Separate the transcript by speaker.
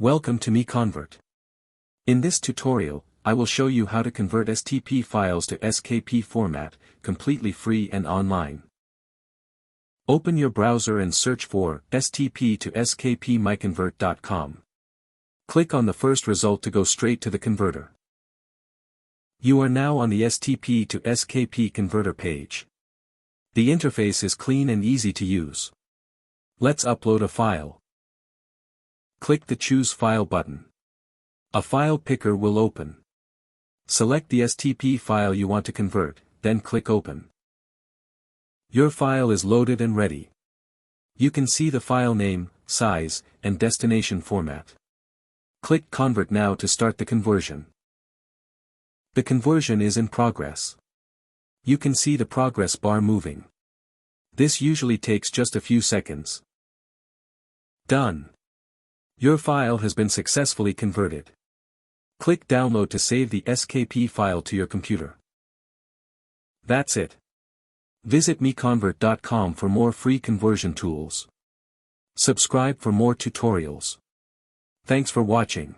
Speaker 1: Welcome to MiConvert. In this tutorial, I will show you how to convert STP files to SKP format, completely free and online. Open your browser and search for STP to SKP MiConvert.com. Click on the first result to go straight to the converter. You are now on the STP to SKP converter page. The interface is clean and easy to use. Let's upload a file. Click the Choose File button. A file picker will open. Select the STP file you want to convert, then click Open. Your file is loaded and ready. You can see the file name, size, and destination format. Click Convert now to start the conversion. The conversion is in progress. You can see the progress bar moving. This usually takes just a few seconds. Done. Your file has been successfully converted. Click Download to save the SKP file to your computer. That's it. Visit MiConvert.com for more free conversion tools. Subscribe for more tutorials. Thanks for watching.